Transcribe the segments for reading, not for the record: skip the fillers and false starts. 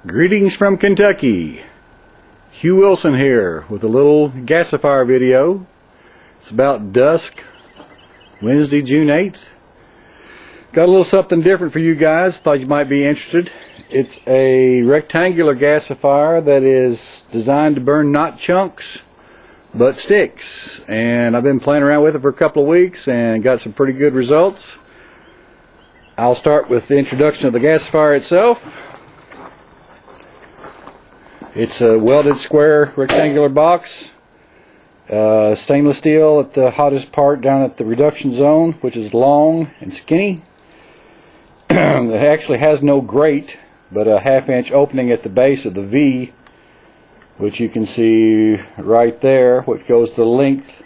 Greetings from Kentucky. Hugh Wilson here with a little gasifier video. It's about dusk, Wednesday, June 8th. Got a little something different for you guys. Thought you might be interested. It's a rectangular gasifier that is designed to burn not chunks but sticks. And I've been playing around with it for a couple of weeks and got some pretty good results. I'll start with the introduction of the gasifier itself. It's a welded square rectangular box, stainless steel at the hottest part down at the reduction zone, which is long and skinny. It actually has no grate, but a 1/2 inch opening at the base of the V, which you can see right there, which goes the length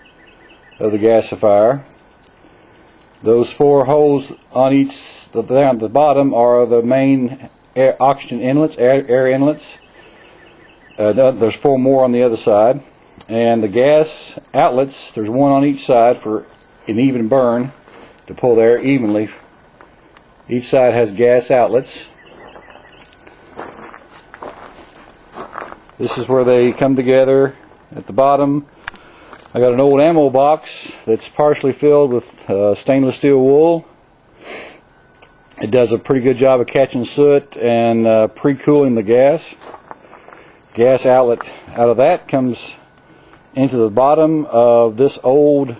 of the gasifier. Those 4 holes on each down at the bottom are the main oxygen inlets, air inlets. There's 4 more on the other side, and the gas outlets, there's 1 on each side for an even burn to pull the air evenly. Each side has gas outlets. This is where they come together. At the bottom I got an old ammo box that's partially filled with stainless steel wool. It does a pretty good job of catching soot and pre-cooling the gas. Gas outlet out of that comes into the bottom of this old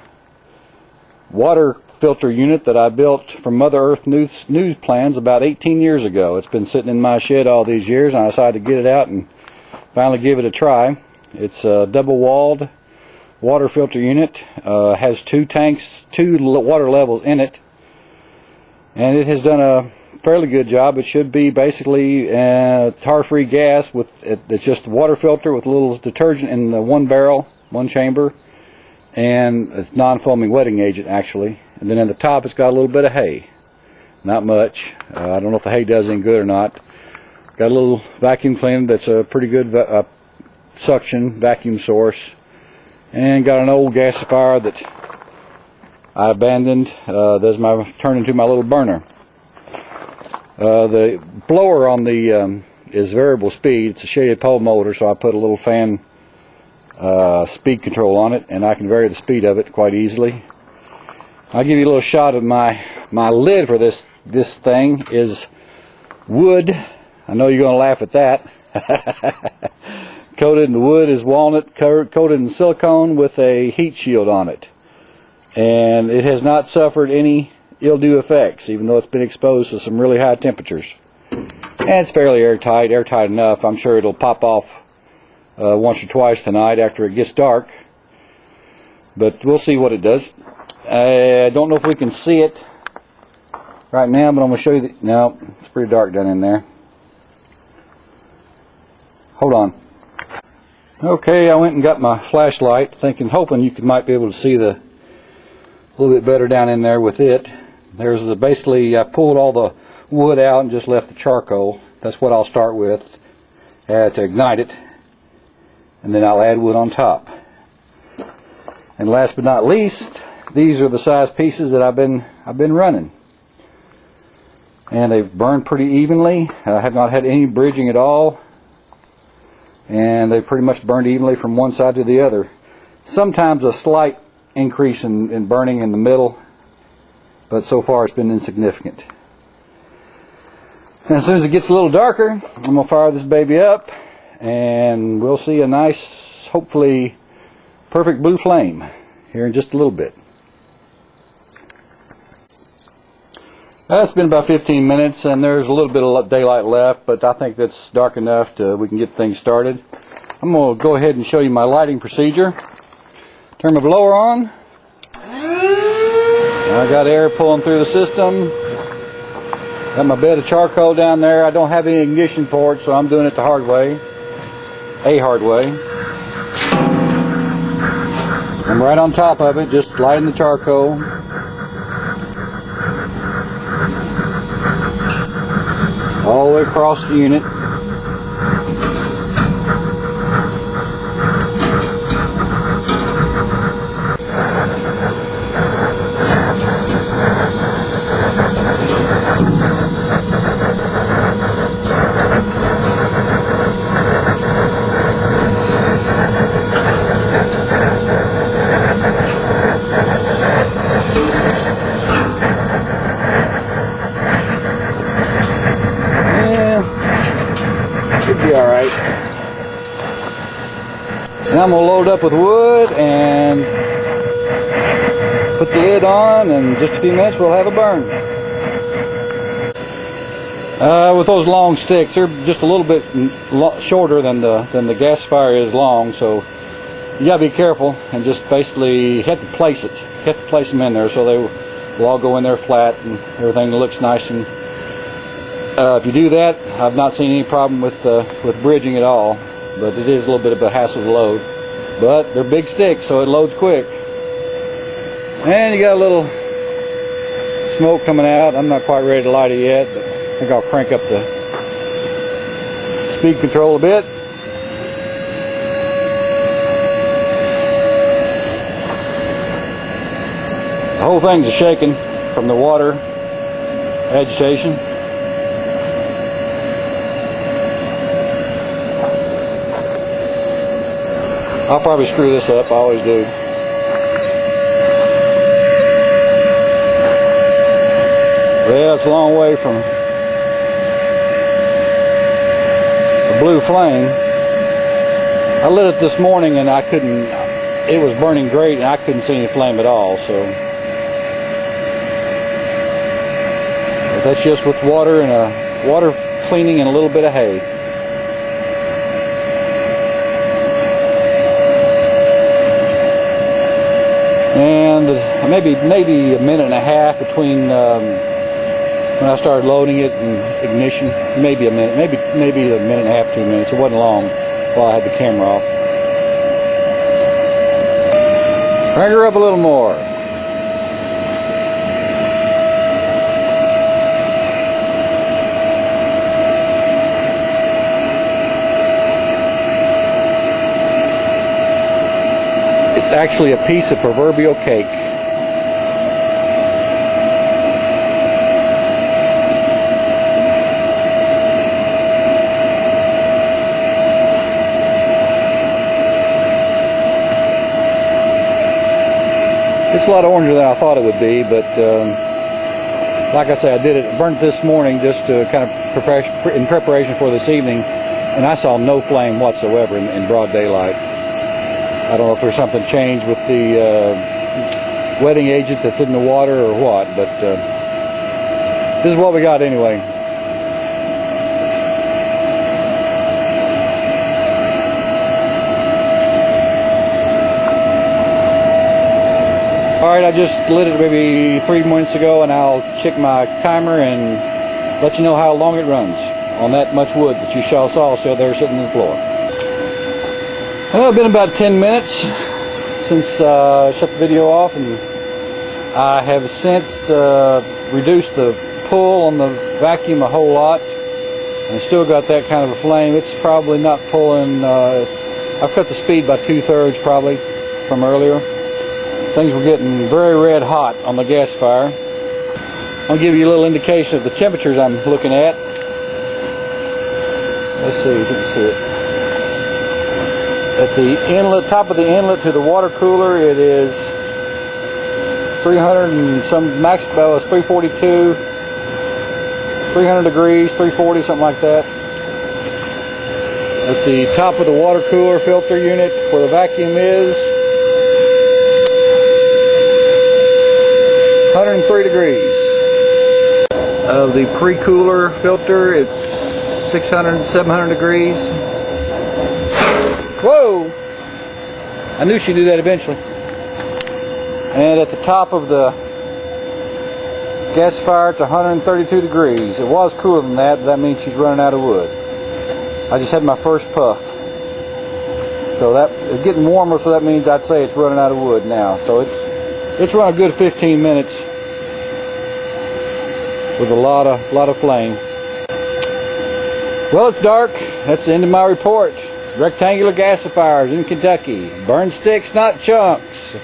water filter unit that I built from Mother Earth news plans about 18 years ago. It's been sitting in my shed all these years, and I decided to get it out and finally give it a try. It's a double-walled water filter unit. Has 2 tanks, 2 water levels in it, and it has done a fairly good job. It should be basically tar-free gas with it's just a water filter with a little detergent in the 1 barrel, 1 chamber, and it's non-foaming wetting agent actually. And then at the top it's got a little bit of hay, not much. I don't know if the hay does any good or not. Got a little vacuum cleaner that's a pretty good suction vacuum source, and got an old gasifier that I abandoned. That's turned into my little burner. The blower on the is variable speed. It's a shaded pole motor, so I put a little fan speed control on it, and I can vary the speed of it quite easily. I'll give you a little shot of my lid for this thing is wood. I know you're going to laugh at that. Coated in the wood is walnut, coated in silicone with a heat shield on it, and it has not suffered any ill-due effects, even though it's been exposed to some really high temperatures. And it's fairly airtight enough. I'm sure it'll pop off once or twice tonight after it gets dark, but we'll see what it does. I don't know if we can see it right now, but I'm going to show you. No, it's pretty dark down in there. Hold on. Okay, I went and got my flashlight, hoping you might be able to see a little bit better down in there with it. There's basically, I pulled all the wood out and just left the charcoal. That's what I'll start with to ignite it, and then I'll add wood on top. And last but not least, these are the size pieces that I've been running, and they've burned pretty evenly. I have not had any bridging at all, and they've pretty much burned evenly from one side to the other. Sometimes a slight increase in burning in the middle, but so far it's been insignificant. And as soon as it gets a little darker, I'm going to fire this baby up, and we'll see a nice, hopefully perfect blue flame here in just a little bit. It's been about 15 minutes, and there's a little bit of daylight left, but I think that's dark enough we can get things started. I'm going to go ahead and show you my lighting procedure. Turn my blower on. I got air pulling through the system. Got my bed of charcoal down there. I don't have any ignition port, so I'm doing it the hard way. A hard way. I'm right on top of it, just lighting the charcoal. All the way across the unit. I'm going to load up with wood and put the lid on, and in just a few minutes we'll have a burn. With those long sticks, they're just a little bit shorter than the gasifier is long, so you gotta be careful and just basically have to place it. You have to place them in there so they will all go in there flat and everything looks nice. And if you do that, I've not seen any problem with bridging at all, but it is a little bit of a hassle to load. But they're big sticks, so it loads quick. And you got a little smoke coming out. I'm not quite ready to light it yet, but I think I'll crank up the speed control a bit. The whole thing's shaking from the water agitation. I'll probably screw this up, I always do. Well, it's a long way from a blue flame. I lit it this morning and I couldn't, it was burning great and I couldn't see any flame at all, so. But that's just with water and water cleaning and a little bit of hay. And maybe a minute and a half between when I started loading it and ignition. Maybe a minute, maybe a minute and a half, 2 minutes. It wasn't long while I had the camera off. Crank her up a little more. It's actually a piece of proverbial cake. It's a lot oranger than I thought it would be, but like I say, I burnt this morning just to kind of prepare in preparation for this evening, and I saw no flame whatsoever in broad daylight. I don't know if there's something changed with the wetting agent that's in the water or what, but this is what we got anyway. Alright, I just lit it maybe 3 minutes ago, and I'll check my timer and let you know how long it runs on that much wood that you saw still there sitting on the floor. Well, it's been about 10 minutes since I shut the video off, and I have since reduced the pull on the vacuum a whole lot, and still got that kind of a flame. It's probably not pulling, I've cut the speed by 2/3 probably from earlier. Things were getting very red hot on the gasifier. I'll give you a little indication of the temperatures I'm looking at. Let's see if you can see it. At the inlet, top of the inlet to the water cooler, it is 300 and some, max well is 342, 300 degrees, 340, something like that. At the top of the water cooler filter unit where the vacuum is, 103 degrees. Of the pre-cooler filter, it's 600, 700 degrees. Whoa! I knew she'd do that eventually. And at the top of the gasifier, it's 132 degrees. It was cooler than that, but that means she's running out of wood. I just had my first puff. So that it's getting warmer, so that means I'd say it's running out of wood now. So it's run a good 15 minutes with a lot of flame. Well, it's dark. That's the end of my report. Rectangular gasifiers in Kentucky. Burn sticks, not chunks.